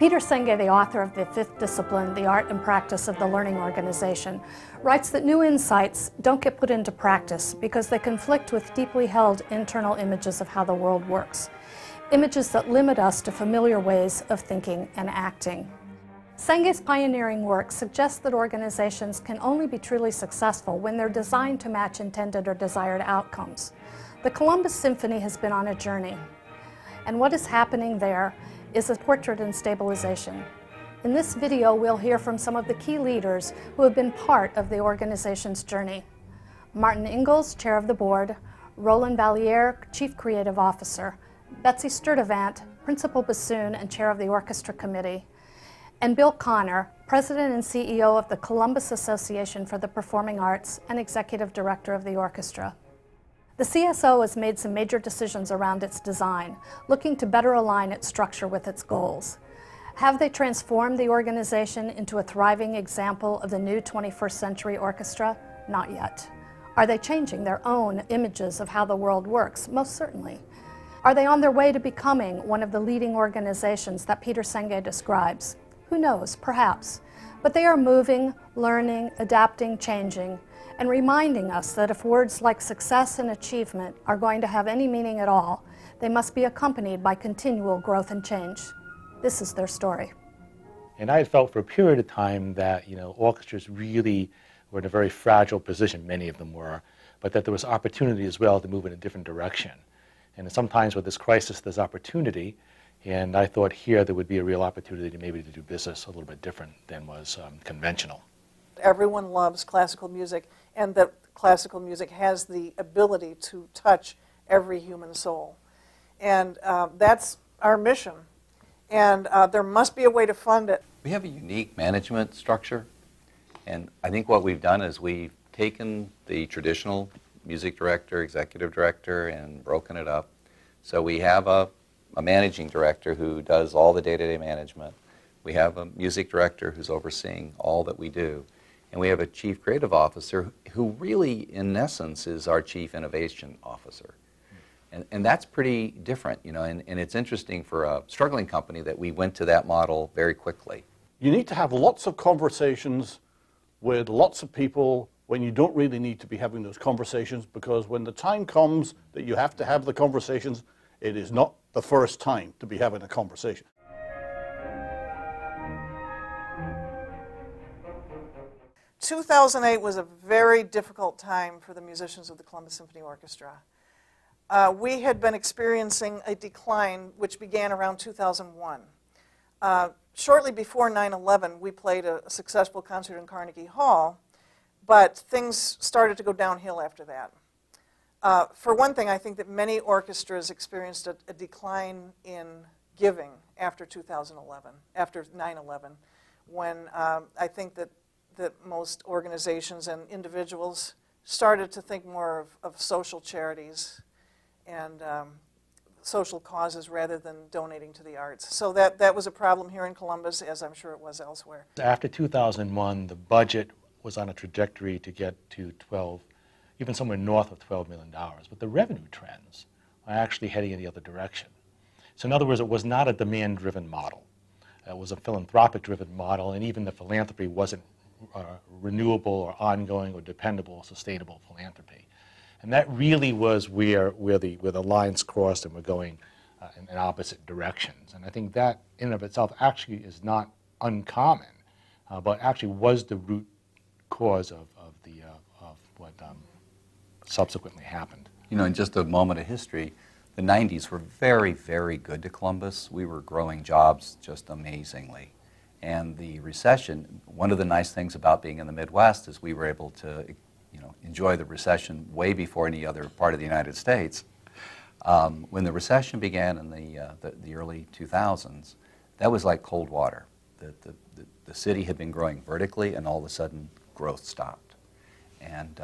Peter Senge, the author of the fifth discipline, The Art and Practice of the Learning Organization, writes that new insights don't get put into practice because they conflict with deeply held internal images of how the world works, images that limit us to familiar ways of thinking and acting. Senge's pioneering work suggests that organizations can only be truly successful when they're designed to match intended or desired outcomes. The Columbus Symphony has been on a journey, and what is happening there is a portrait in Stabilization. In this video, we'll hear from some of the key leaders who have been part of the organization's journey. Martin Ingalls, Chair of the Board, Roland Valliere, Chief Creative Officer, Betsy Sturdivant, Principal Bassoon and Chair of the Orchestra Committee, and Bill Connor, President and CEO of the Columbus Association for the Performing Arts and Executive Director of the orchestra. The CSO has made some major decisions around its design, looking to better align its structure with its goals. Have they transformed the organization into a thriving example of the new 21st century orchestra? Not yet. Are they changing their own images of how the world works? Most certainly. Are they on their way to becoming one of the leading organizations that Peter Senge describes? Who knows, perhaps. But they are moving, learning, adapting, changing, and reminding us that if words like success and achievement are going to have any meaning at all, they must be accompanied by continual growth and change. This is their story. And I had felt for a period of time that, orchestras really were in a very fragile position, many of them were, but that there was opportunity as well to move in a different direction. And sometimes with this crisis, there's opportunity, and I thought here there would be a real opportunity to maybe to do business a little bit different than was conventional. Everyone loves classical music, and that classical music has the ability to touch every human soul. And that's our mission. And there must be a way to fund it. We have a unique management structure, and I think what we've done is we've taken the traditional music director, executive director, and broken it up. So we have a managing director who does all the day-to-day management. We have a music director who's overseeing all that we do. And we have a chief creative officer who really, in essence, is our chief innovation officer. And that's pretty different, and it's interesting for a struggling company that we went to that model very quickly. You need to have lots of conversations with lots of people when you don't really need to be having those conversations, because when the time comes that you have to have the conversations, it is not the first time to be having a conversation. In 2008 was a very difficult time for the musicians of the Columbus Symphony Orchestra. We had been experiencing a decline which began around 2001. Shortly before 9/11, we played a successful concert in Carnegie Hall, but things started to go downhill after that. For one thing, I think that many orchestras experienced a decline in giving after 2011, after 9/11, when I think that most organizations and individuals started to think more of social charities and social causes rather than donating to the arts. So that was a problem here in Columbus, as I'm sure it was elsewhere. After 2001, the budget was on a trajectory to get to even somewhere north of $12 million, but the revenue trends are actually heading in the other direction. So in other words, it was not a demand-driven model. It was a philanthropic-driven model, and even the philanthropy wasn't renewable or ongoing or dependable, sustainable philanthropy. And that really was where the lines crossed and we're going in opposite directions. And I think that in and of itself actually is not uncommon, but actually was the root cause of what subsequently happened. In just a moment of history, the 90s were very, very good to Columbus. We were growing jobs just amazingly. And the recession, one of the nice things about being in the Midwest is we were able to enjoy the recession way before any other part of the United States. When the recession began in the early 2000s, that was like cold water. The city had been growing vertically, and all of a sudden growth stopped. And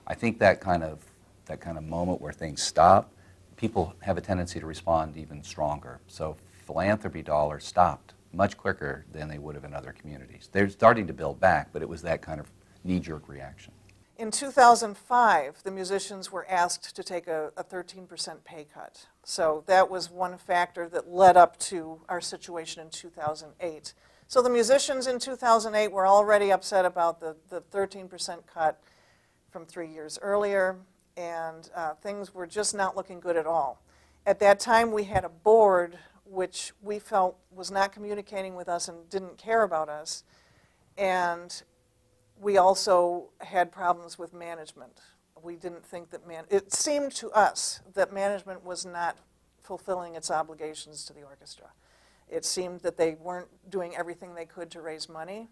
I think that kind of moment where things stop, people have a tendency to respond even stronger. So philanthropy dollars stopped much quicker than they would have in other communities. They're starting to build back, but it was that kind of knee-jerk reaction. In 2005, the musicians were asked to take a 13% pay cut. So that was one factor that led up to our situation in 2008. So the musicians in 2008 were already upset about the 13% cut from 3 years earlier, and things were just not looking good at all. At that time, we had a board which we felt was not communicating with us and didn't care about us, and we also had problems with management. We didn't think that it seemed to us that management was not fulfilling its obligations to the orchestra. It seemed that they weren't doing everything they could to raise money,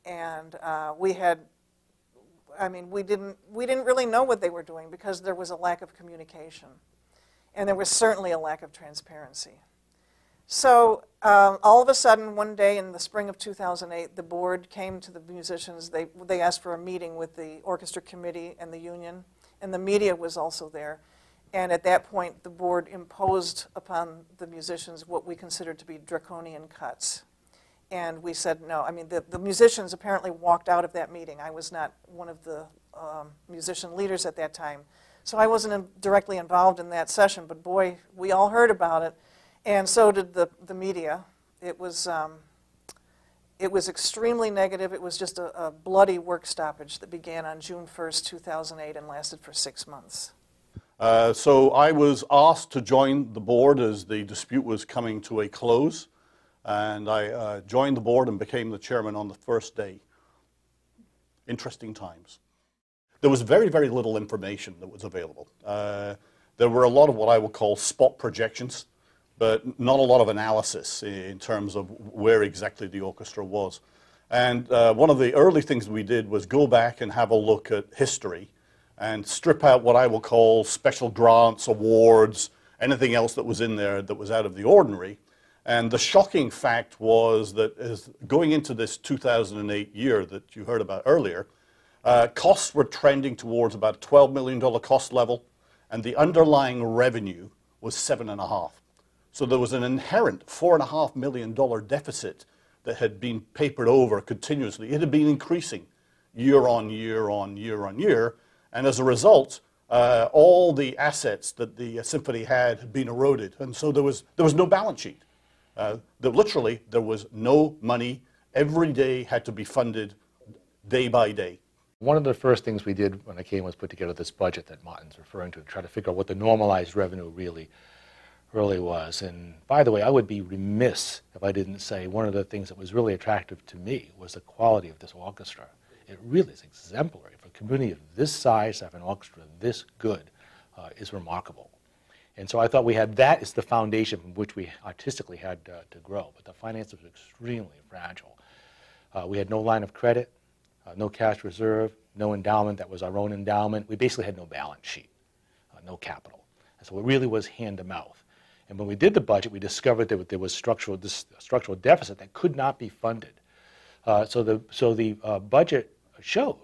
and we didn't really know what they were doing because there was a lack of communication, and there was certainly a lack of transparency. So all of a sudden, one day in the spring of 2008, the board came to the musicians. They asked for a meeting with the orchestra committee and the union, and the media was also there. And at that point, the board imposed upon the musicians what we considered to be draconian cuts. And we said no. I mean, the musicians apparently walked out of that meeting. I was not one of the musician leaders at that time. So I wasn't directly involved in that session, but boy, we all heard about it. And so did the media. It was extremely negative. It was just a bloody work stoppage that began on June 1st, 2008 and lasted for 6 months. So I was asked to join the board as the dispute was coming to a close. And I joined the board and became the chairman on the first day. Interesting times. There was very, very little information that was available. There were a lot of what I would call spot projections, but not a lot of analysis in terms of where exactly the orchestra was. And one of the early things we did was go back and have a look at history and strip out what I will call special grants, awards, anything else that was in there that was out of the ordinary. And the shocking fact was that as going into this 2008 year that you heard about earlier, costs were trending towards about a $12 million cost level, and the underlying revenue was $7.5. So there was an inherent $4.5 million deficit that had been papered over continuously. It had been increasing year on year on year on year, and as a result, all the assets that the symphony had been eroded, and so there was no balance sheet. Literally, there was no money. Every day had to be funded day by day. One of the first things we did when I came was put together this budget that Martin's referring to try to figure out what the normalized revenue really was. And by the way, I would be remiss if I didn't say one of the things that was really attractive to me was the quality of this orchestra. It really is exemplary. For a community of this size to have an orchestra this good is remarkable. And so I thought we had that as the foundation from which we artistically had to grow. But the finances were extremely fragile. We had no line of credit, no cash reserve, no endowment that was our own endowment. We basically had no balance sheet, no capital. And so it really was hand to mouth. And when we did the budget, we discovered that there was structural deficit that could not be funded. So the budget showed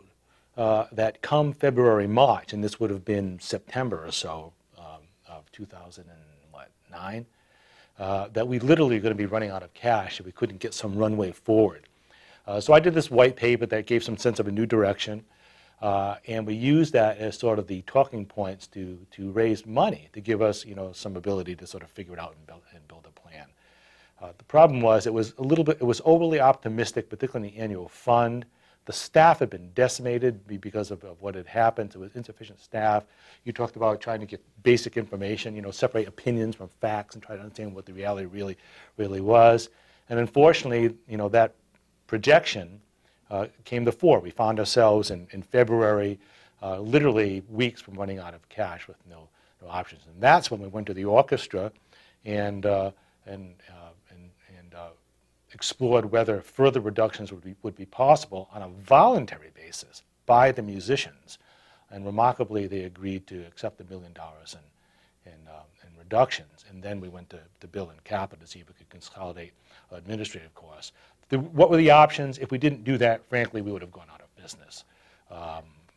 that come February, March, and this would have been September or so of 2009, that we literally were going to be running out of cash if we couldn't get some runway forward. So I did this white paper that gave some sense of a new direction, and we used that as sort of the talking points to raise money to give us, some ability to sort of figure it out and build a plan. The problem was it was overly optimistic, particularly in the annual fund. The staff had been decimated because of what had happened. So it was insufficient staff. You talked about trying to get basic information, separate opinions from facts and try to understand what the reality really was. And unfortunately, that projection came to fore. We found ourselves in February, literally weeks from running out of cash with no options. And that's when we went to the orchestra and explored whether further reductions would be possible on a voluntary basis by the musicians. And remarkably, they agreed to accept $1 million in reductions. And then we went to Bill and CAPA to see if we could consolidate administrative costs. What were the options? If we didn't do that, frankly, we would have gone out of business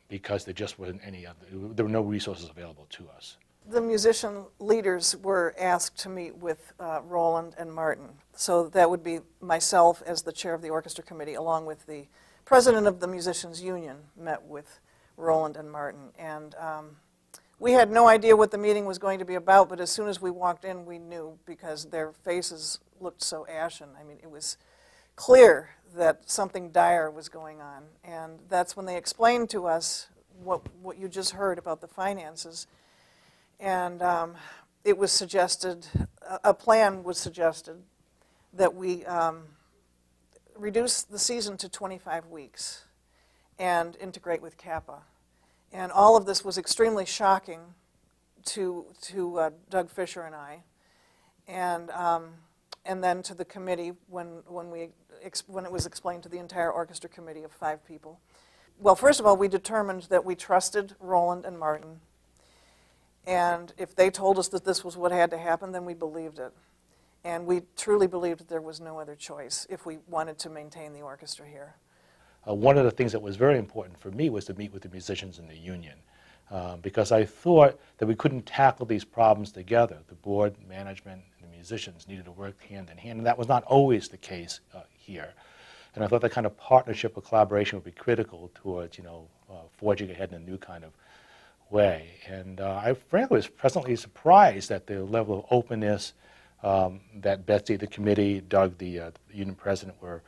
because there just wasn't there were no resources available to us. The musician leaders were asked to meet with Roland and Martin. So that would be myself as the chair of the orchestra committee, along with the president of the musicians union, met with Roland and Martin. And we had no idea what the meeting was going to be about, but as soon as we walked in, we knew because their faces looked so ashen. I mean, it was clear that something dire was going on. And that's when they explained to us what you just heard about the finances. And it was suggested, a plan was suggested that we reduce the season to 25 weeks and integrate with CAPA. And all of this was extremely shocking to Doug Fisher and I, and then to the committee when it was explained to the entire orchestra committee of 5 people. Well, first of all, we determined that we trusted Roland and Martin, and if they told us that this was what had to happen, then we believed it. And we truly believed that there was no other choice if we wanted to maintain the orchestra here. One of the things that was very important for me was to meet with the musicians in the union, because I thought that we couldn't tackle these problems together. The board, management, and the musicians needed to work hand in hand, and that was not always the case here. And I thought that kind of partnership or collaboration would be critical towards, forging ahead in a new kind of way. And I frankly was pleasantly surprised at the level of openness that Betsy, the committee, Doug, the union president, were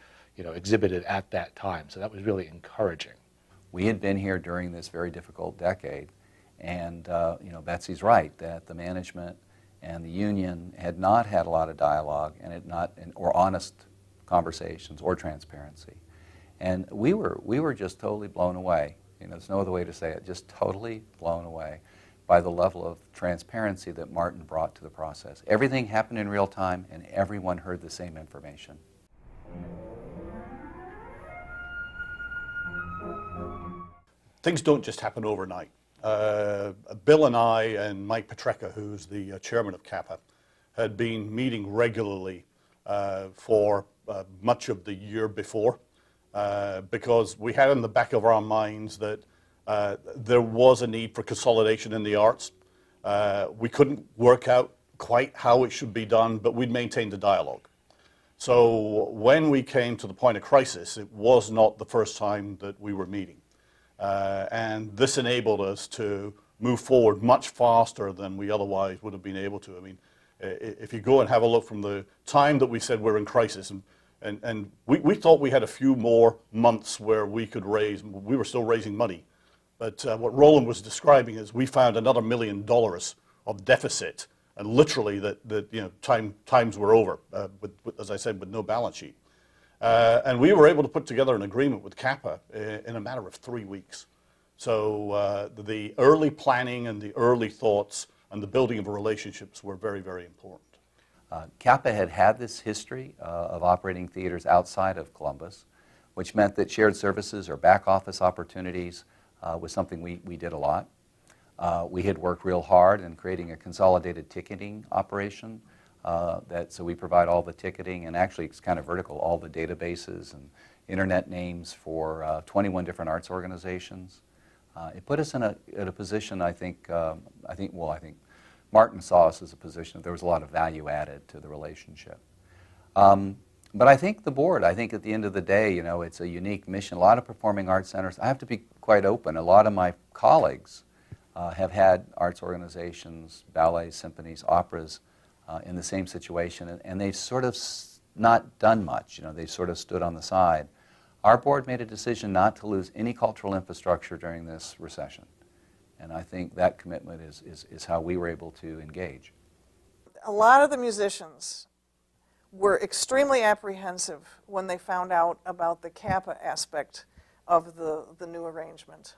exhibited at that time. So that was really encouraging. We had been here during this very difficult decade, and Betsy's right that the management and the union had not had a lot of dialogue or honest conversations or transparency, and we were just totally blown away. There's no other way to say it. Just totally blown away by the level of transparency that Martin brought to the process. Everything happened in real time, and everyone heard the same information. Things don't just happen overnight. Bill and I and Mike Petrecka, who's the chairman of CAPA, had been meeting regularly for much of the year before because we had in the back of our minds that there was a need for consolidation in the arts. We couldn't work out quite how it should be done, but we'd maintained the dialogue. So when we came to the point of crisis, it was not the first time that we were meeting. And this enabled us to move forward much faster than we otherwise would have been able to. I mean, if you go and have a look from the time that we said we're in crisis, and we thought we had a few more months where we could raise, we were still raising money. But what Roland was describing is we found another $1 million of deficit, and literally times were over, as I said, with no balance sheet. And we were able to put together an agreement with CAPA in a matter of 3 weeks. So the early planning and the early thoughts and the building of relationships were very, very important. CAPA had this history of operating theaters outside of Columbus, which meant that shared services or back office opportunities was something we did a lot. We had worked real hard in creating a consolidated ticketing operation. So we provide all the ticketing, and actually it's kind of vertical, all the databases and internet names for 21 different arts organizations. It put us in a position, I think Martin saw us as a position that there was a lot of value added to the relationship. But I think the board, at the end of the day, it's a unique mission. A lot of performing arts centers, I have to be quite open, a lot of my colleagues have had arts organizations, ballets, symphonies, operas, in the same situation, and they've sort of not done much. They've sort of stood on the side. Our board made a decision not to lose any cultural infrastructure during this recession, and I think that commitment is how we were able to engage. A lot of the musicians were extremely apprehensive when they found out about the CAPA aspect of the new arrangement.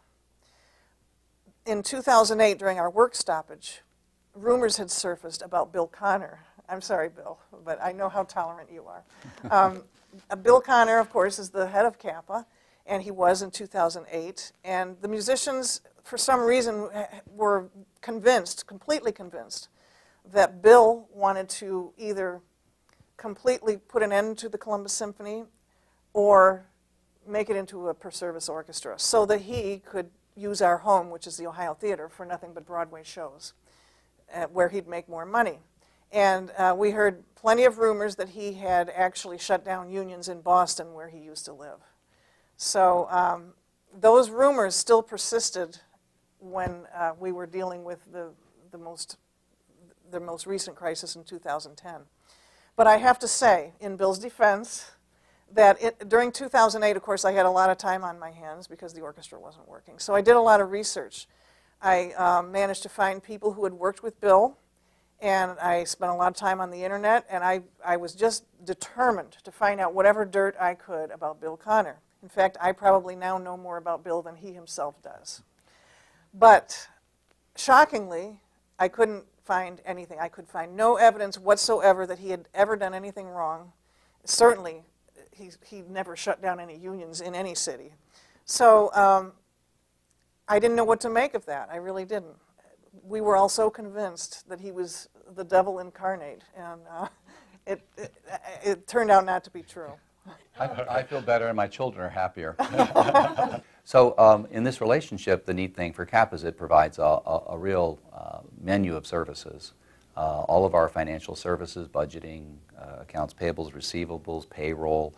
In 2008, during our work stoppage, rumors had surfaced about Bill Connor. I'm sorry, Bill, but I know how tolerant you are. Bill Connor, of course, is the head of CAPA, and he was in 2008. And the musicians, for some reason, were convinced, completely convinced, that Bill wanted to either completely put an end to the Columbus Symphony or make it into a per-service orchestra so that he could use our home, which is the Ohio Theater, for nothing but Broadway shows, where he'd make more money. And we heard plenty of rumors that he had actually shut down unions in Boston, where he used to live. So those rumors still persisted when we were dealing with the most recent crisis in 2010. But I have to say, in Bill's defense, that during 2008, of course, I had a lot of time on my hands because the orchestra wasn't working. So I did a lot of research. I managed to find people who had worked with Bill, and I spent a lot of time on the internet, and I was just determined to find out whatever dirt I could about Bill Connor. In fact, I probably now know more about Bill than he himself does. But shockingly, I couldn't find anything. I could find no evidence whatsoever that he had ever done anything wrong. Certainly, he never shut down any unions in any city. So I didn't know what to make of that. I really didn't. We were all so convinced that he was the devil incarnate, and it turned out not to be true. I feel better and my children are happier. So in this relationship, the neat thing for CAPA is it provides a real menu of services. All of our financial services, budgeting, accounts payables, receivables, payroll,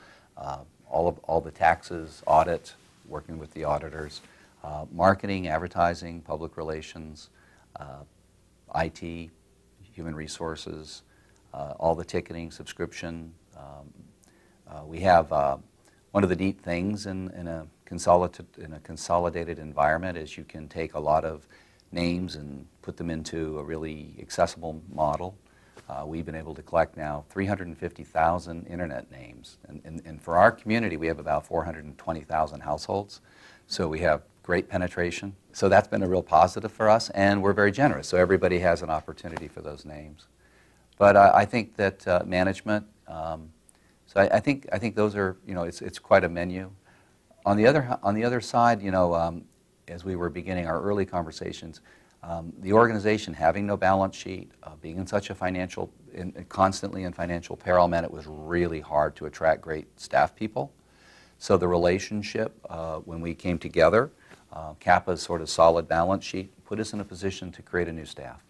all the taxes, audit, working with the auditors, marketing, advertising, public relations, IT, human resources, all the ticketing, subscription. We have one of the neat things in a consolidated environment is you can take a lot of names and put them into a really accessible model. We've been able to collect now 350,000 internet names. And for our community, we have about 420,000 households. So we have great penetration. So that's been a real positive for us, and we're very generous. So everybody has an opportunity for those names. But I think that management, so I think those are, it's quite a menu. On the other side, as we were beginning our early conversations, the organization having no balance sheet, being in such a constantly in financial peril meant it was really hard to attract great staff people. So the relationship, when we came together, CAPA's sort of solid balance sheet put us in a position to create a new staff.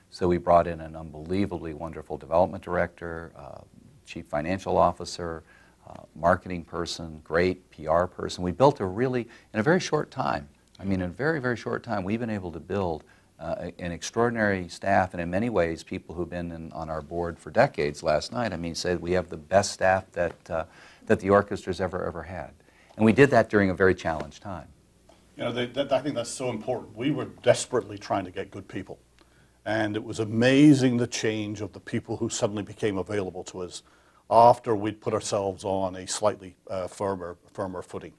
So we brought in an unbelievably wonderful development director, chief financial officer, marketing person, great PR person. We built in a very short time, in a very, very short time, we've been able to build an extraordinary staff, and in many ways, people who've been on our board for decades last night, said we have the best staff that the orchestra's ever had. And we did that during a very challenged time. I think that's so important. We were desperately trying to get good people. And it was amazing the change of the people who suddenly became available to us after we'd put ourselves on a slightly firmer footing.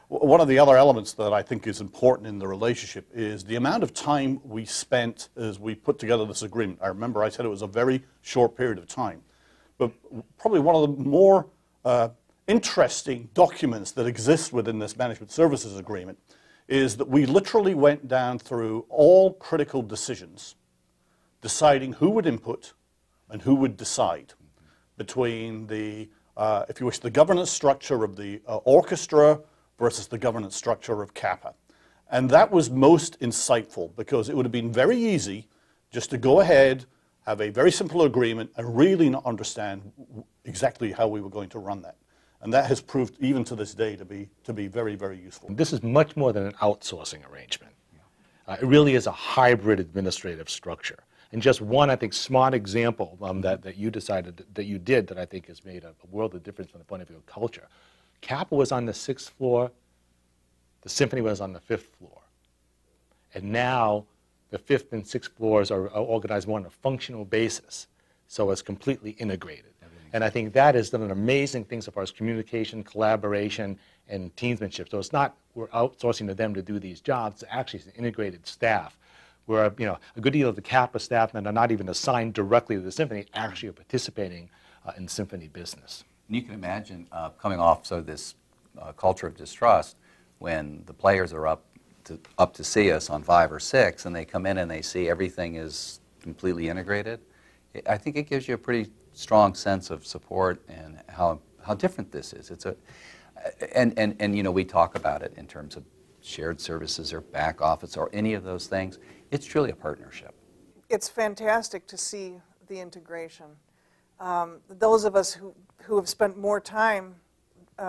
One of the other elements that I think is important in the relationship is the amount of time we spent as we put together this agreement. I remember I said it was a very short period of time. But probably one of the more interesting documents that exist within this management services agreement is that we literally went down through all critical decisions, deciding who would input and who would decide between the, if you wish, the governance structure of the orchestra versus the governance structure of CAPA. And that was most insightful because it would have been very easy just to go ahead, have a very simple agreement, and really not understand exactly how we were going to run that. And that has proved, even to this day, to be very, very useful. This is much more than an outsourcing arrangement. It really is a hybrid administrative structure. And just one, I think, smart example that you decided that you did that I think has made a world of difference from the point of view of culture. CAPA was on the 6th floor. The symphony was on the 5th floor. And now the 5th and 6th floors are organized more on a functional basis. So it's completely integrated. And I think that has done an amazing thing so far as communication, collaboration, and teamsmanship. So it's not we're outsourcing to them to do these jobs. Actually, it's an integrated staff where a good deal of the CAPA staff that are not even assigned directly to the symphony actually are participating in symphony business. And you can imagine coming off this culture of distrust when the players are up to see us on 5 or 6 and they come in and they see everything is completely integrated. I think it gives you a pretty strong sense of support and how different this is. And we talk about it in terms of shared services or back office or any of those things. It's truly a partnership. It's fantastic to see the integration. Those of us who have spent more time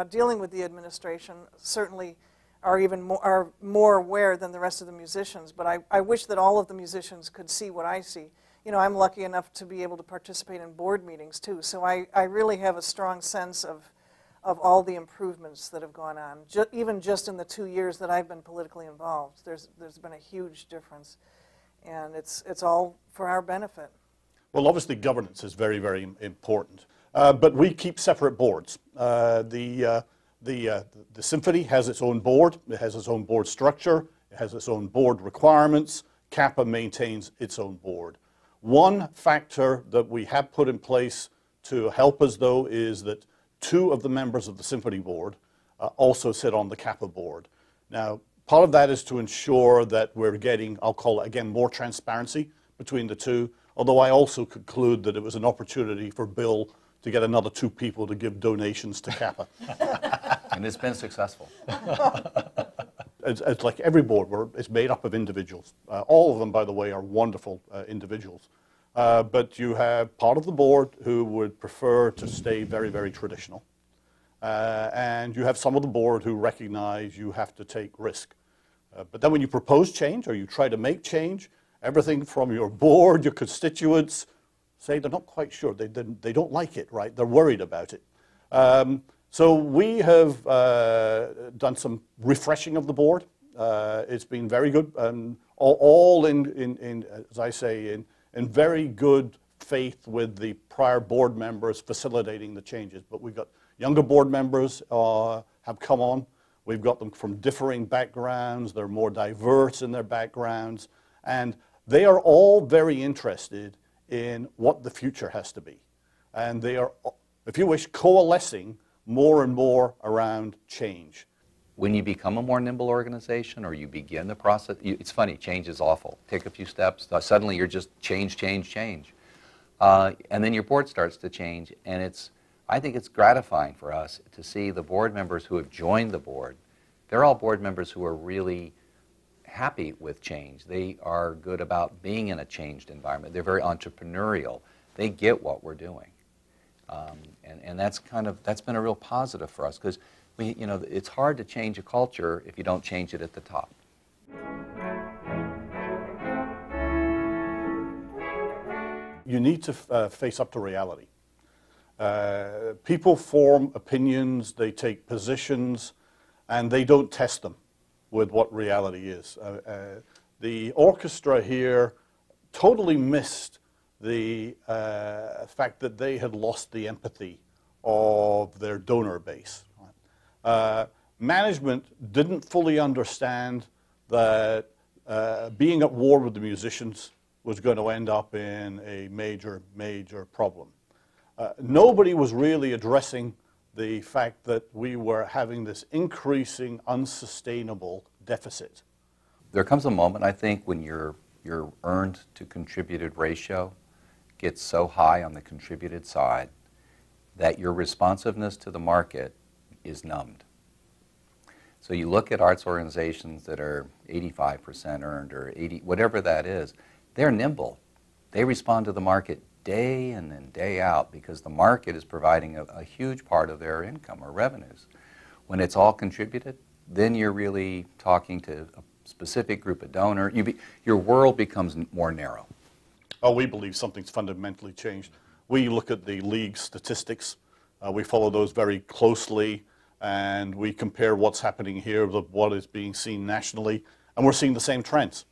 dealing with the administration certainly are more aware than the rest of the musicians. But I wish that all of the musicians could see what I see. You know, I'm lucky enough to be able to participate in board meetings too, so I really have a strong sense of all the improvements that have gone on. Even just in the 2 years that I've been politically involved, there's been a huge difference, and it's all for our benefit. Well, obviously governance is very, very important, but we keep separate boards. The symphony has its own board, it has its own board structure, it has its own board requirements. CAPA maintains its own board. One factor that we have put in place to help us, though, is that 2 of the members of the symphony board also sit on the CAPA board. Now, part of that is to ensure that we're getting, I'll call it again, more transparency between the 2, although I also conclude that it was an opportunity for Bill to get another 2 people to give donations to CAPA. And it's been successful. It's like every board, it's made up of individuals. All of them, by the way, are wonderful individuals. But you have part of the board who would prefer to stay very, very traditional. And you have some of the board who recognize you have to take risk. But then when you propose change or you try to make change, everything from your board, your constituents, say they're not quite sure. They don't like it, right? They're worried about it. So we have done some refreshing of the board. It's been very good, all in, as I say, in very good faith with the prior board members facilitating the changes. But we've got younger board members have come on. We've got them from differing backgrounds. They're more diverse in their backgrounds. And they are all very interested in what the future has to be. And they are, if you wish, coalescing more and more around change. When you become a more nimble organization or you begin the process, it's funny, change is awful. Take a few steps, suddenly you're just change. And then your board starts to change, and I think it's gratifying for us to see the board members who have joined the board. They're all board members who are really happy with change. They are good about being in a changed environment. They're very entrepreneurial. They get what we're doing. And that's been a real positive for us, because it's hard to change a culture if you don't change it at the top. You need to face up to reality. People form opinions, they take positions, and they don't test them with what reality is. The orchestra here totally missed the fact that they had lost the empathy of their donor base. Management didn't fully understand that being at war with the musicians was going to end up in a major, major problem. Nobody was really addressing the fact that we were having this increasing, unsustainable deficit. There comes a moment, I think, when your earned to contributed ratio gets so high on the contributed side that your responsiveness to the market is numbed. So you look at arts organizations that are 85% earned or 80, whatever that is, they're nimble. They respond to the market day in and day out because the market is providing a huge part of their income or revenues. When it's all contributed, then you're really talking to a specific group of donors. Your world becomes more narrow. Oh, we believe something's fundamentally changed. We look at the league statistics. We follow those very closely, and we compare what's happening here with what is being seen nationally, and we're seeing the same trends.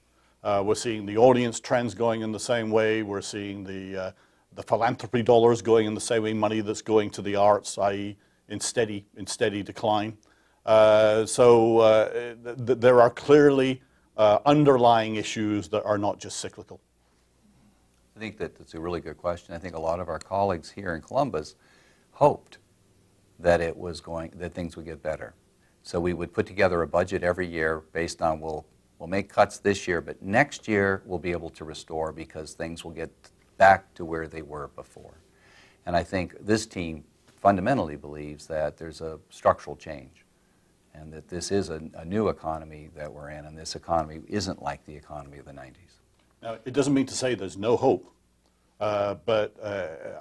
We're seeing the audience trends going in the same way. We're seeing the philanthropy dollars going in the same way, money that's going to the arts, i.e. in steady decline. There are clearly underlying issues that are not just cyclical. I think that's a really good question. I think a lot of our colleagues here in Columbus hoped that that things would get better. So we would put together a budget every year based on we'll make cuts this year, but next year we'll be able to restore because things will get back to where they were before. And I think this team fundamentally believes that there's a structural change and that this is a new economy that we're in, and this economy isn't like the economy of the 90s. Now, it doesn't mean to say there's no hope, but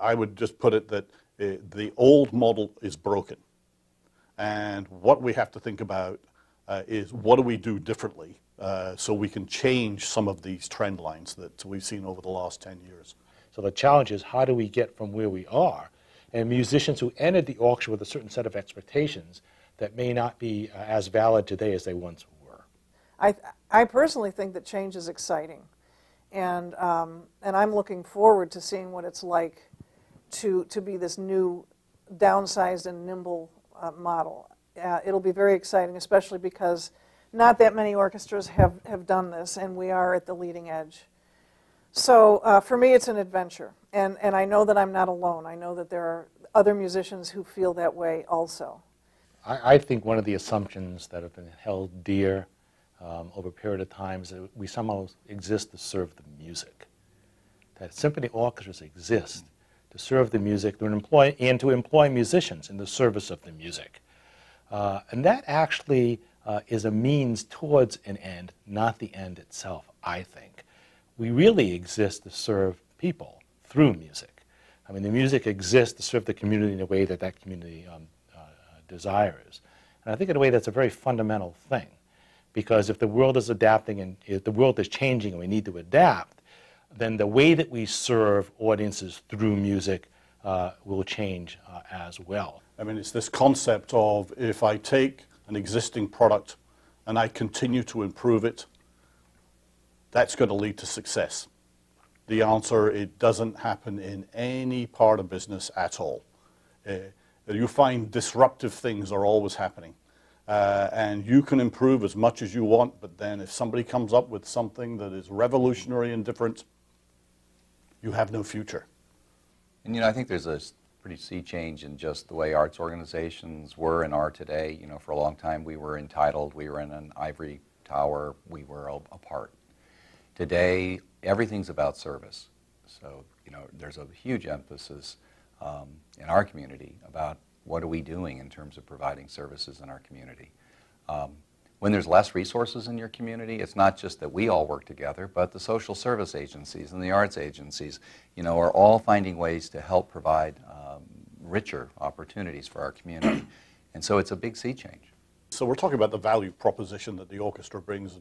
I would just put it that the old model is broken. And what we have to think about is what do we do differently so we can change some of these trend lines that we've seen over the last 10 years. So the challenge is how do we get from where we are, and musicians who entered the orchestra with a certain set of expectations that may not be as valid today as they once were. I personally think that change is exciting, and I'm looking forward to seeing what it's like to be this new downsized and nimble model. It'll be very exciting, especially because not that many orchestras have done this, and we are at the leading edge. So for me, it's an adventure, and I know that I'm not alone. I know that there are other musicians who feel that way also. I think one of the assumptions that have been held dear over a period of time is that we somehow exist to serve the music, that symphony orchestras exist to serve the music and to employ musicians in the service of the music. And that actually is a means towards an end, not the end itself, I think. We really exist to serve people through music. I mean, the music exists to serve the community in a way that that community desires. And I think in a way that's a very fundamental thing, because if the world is adapting and if the world is changing and we need to adapt, then the way that we serve audiences through music will change as well. I mean, it's this concept of if I take an existing product and I continue to improve it, that's going to lead to success. The answer, it doesn't happen in any part of business at all. You find disruptive things are always happening. And you can improve as much as you want, but then if somebody comes up with something that is revolutionary and different, you have no future. And I think there's a pretty sea change in just the way arts organizations were and are today. For a long time we were entitled, we were in an ivory tower, we were apart. Today, everything's about service. So, there's a huge emphasis in our community about what are we doing in terms of providing services in our community. When there's less resources in your community, it's not just that we all work together, but the social service agencies and the arts agencies, are all finding ways to help provide richer opportunities for our community. And so it's a big sea change. So we're talking about the value proposition that the orchestra brings,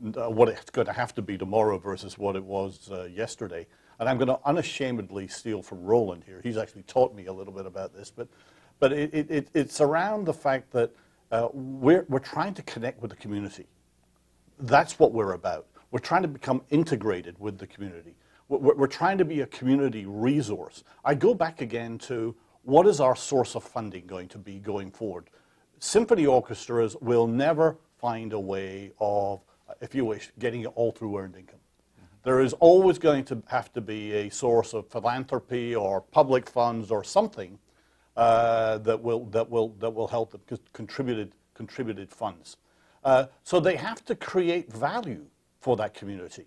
what it's going to have to be tomorrow versus what it was yesterday. And I'm going to unashamedly steal from Roland here. He's actually taught me a little bit about this, but it's around the fact that we're trying to connect with the community. That's what we're about. We're trying to become integrated with the community. We're trying to be a community resource. I go back again to what is our source of funding going to be going forward? Symphony orchestras will never find a way of, if you wish, getting it all through earned income. There is always going to have to be a source of philanthropy or public funds or something that will help them, because contributed funds. So they have to create value for that community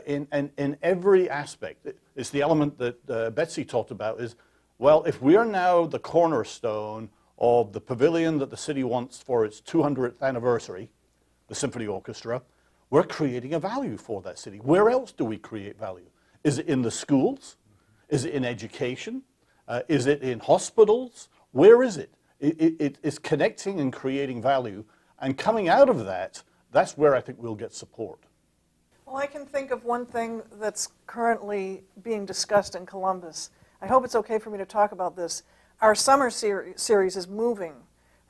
in every aspect. It's the element that Betsy talked about is, well, if we are now the cornerstone of the pavilion that the city wants for its 200th anniversary, the Symphony Orchestra, we're creating a value for that city. Where else do we create value? Is it in the schools? Is it in education? Is it in hospitals? Where is it? It is connecting and creating value. And coming out of that, that's where I think we'll get support. Well, I can think of one thing that's currently being discussed in Columbus. I hope it's okay for me to talk about this. Our summer series is moving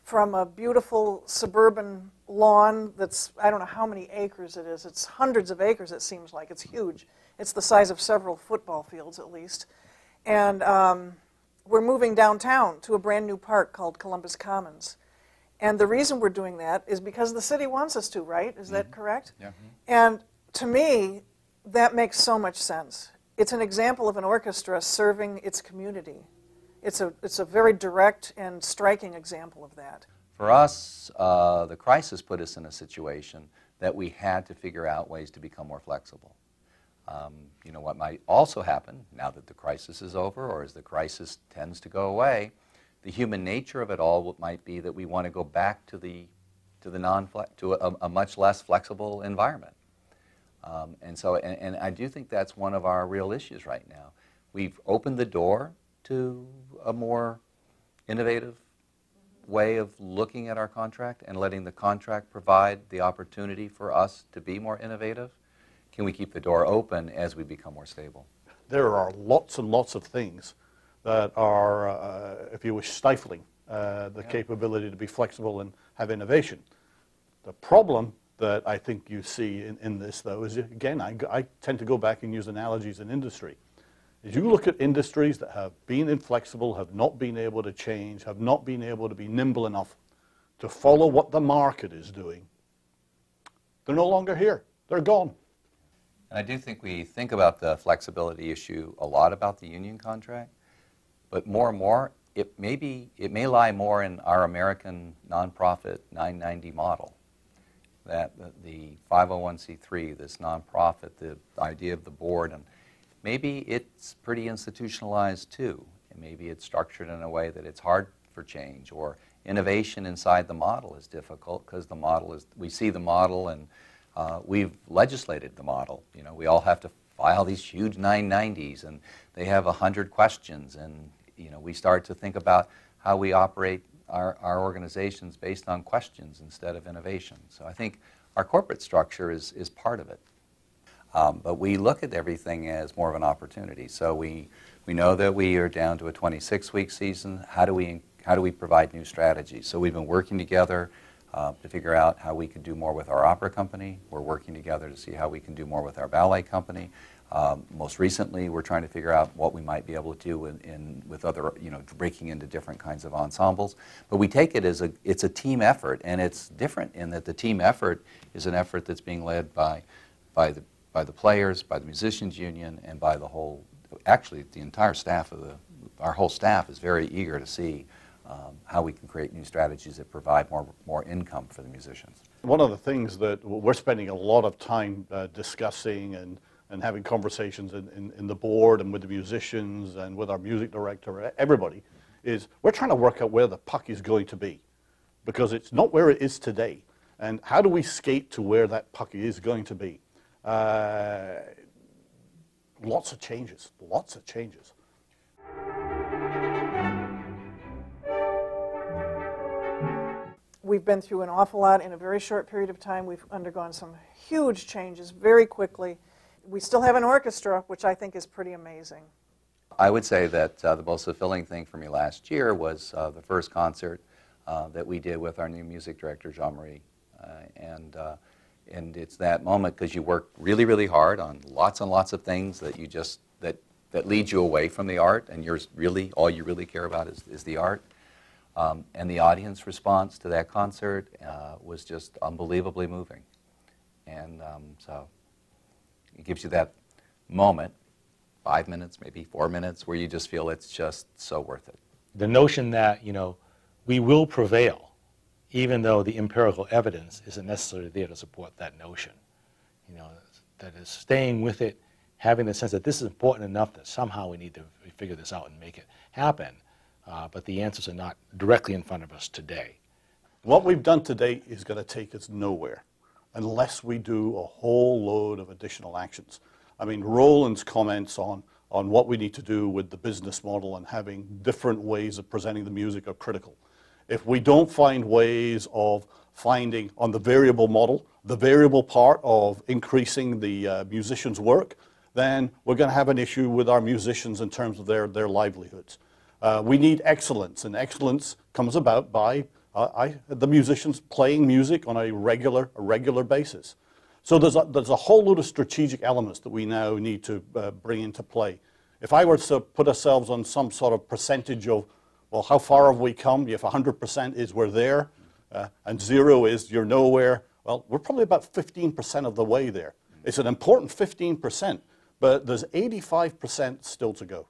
from a beautiful suburban lawn that's, I don't know how many acres it is. It's hundreds of acres, it seems like. It's huge. It's the size of several football fields, at least. And we're moving downtown to a brand new park called Columbus Commons. And the reason we're doing that is because the city wants us to, right? Is that correct? Yeah. And to me, that makes so much sense. It's an example of an orchestra serving its community. It's a very direct and striking example of that. For us, the crisis put us in a situation that we had to figure out ways to become more flexible. What might also happen now that the crisis is over, or as the crisis tends to go away, the human nature of it all might be that we want to go back to a much less flexible environment. And I do think that's one of our real issues right now. We've opened the door to a more innovative way of looking at our contract and letting the contract provide the opportunity for us to be more innovative? Can we keep the door open as we become more stable? There are lots and lots of things that are, if you wish, stifling the capability to be flexible and have innovation. The problem that I think you see in this, though, is, again, I tend to go back and use analogies in industry. As you look at industries that have been inflexible, have not been able to change, have not been able to be nimble enough to follow what the market is doing, they're no longer here. They're gone. And I do think we think about the flexibility issue a lot about the union contract, but more and more, it may lie more in our American nonprofit 990 model. That the 501c3, this nonprofit, the idea of the board, and maybe it's pretty institutionalized too. And maybe it's structured in a way that it's hard for change, or innovation inside the model is difficult because the model is, we see the model and we've legislated the model. You know, we all have to file these huge 990s and they have 100 questions, and you know, we start to think about how we operate our organizations based on questions instead of innovation. So I think our corporate structure is part of it. But we look at everything as more of an opportunity. So we know that we are down to a 26-week season. How do we provide new strategies? So we've been working together to figure out how we could do more with our opera company. We're working together to see how we can do more with our ballet company. Most recently, we're trying to figure out what we might be able to do with other, you know, breaking into different kinds of ensembles. But we take it as it's a team effort, and it's different in that the team effort is an effort that's being led by the players, by the musicians union, and by the whole, actually the entire staff of our whole staff is very eager to see how we can create new strategies that provide more income for the musicians. One of the things that we're spending a lot of time discussing and having conversations in the board and with the musicians and with our music director, everybody, is we're trying to work out where the puck is going to be, because it's not where it is today. And how do we skate to where that puck is going to be? Lots of changes, lots of changes. We've been through an awful lot in a very short period of time. We've undergone some huge changes very quickly. We still have an orchestra, which I think is pretty amazing. I would say that the most fulfilling thing for me last year was the first concert that we did with our new music director, Jean-Marie. And it's that moment because you work really, really hard on lots and lots of things that you just, that lead you away from the art, and all you really care about is the art. And the audience response to that concert was just unbelievably moving. And so it gives you that moment, 5 minutes, maybe 4 minutes, where you just feel it's just so worth it. The notion that, you know, we will prevail, even though the empirical evidence isn't necessarily there to support that notion. You know, that is staying with it, having the sense that this is important enough that somehow we need to figure this out and make it happen. But the answers are not directly in front of us today. What we've done today is going to take us nowhere unless we do a whole load of additional actions. I mean, Roland's comments on what we need to do with the business model and having different ways of presenting the music are critical. If we don't find ways of finding on the variable model, the variable part of increasing the musicians' work, then we're going to have an issue with our musicians in terms of their livelihoods. We need excellence, and excellence comes about by the musicians playing music on a regular basis. So there's a whole load of strategic elements that we now need to bring into play. If I were to put ourselves on some sort of percentage of, well, how far have we come? If 100% is we're there, and 0 is you're nowhere, well, we're probably about 15% of the way there. It's an important 15%, but there's 85% still to go.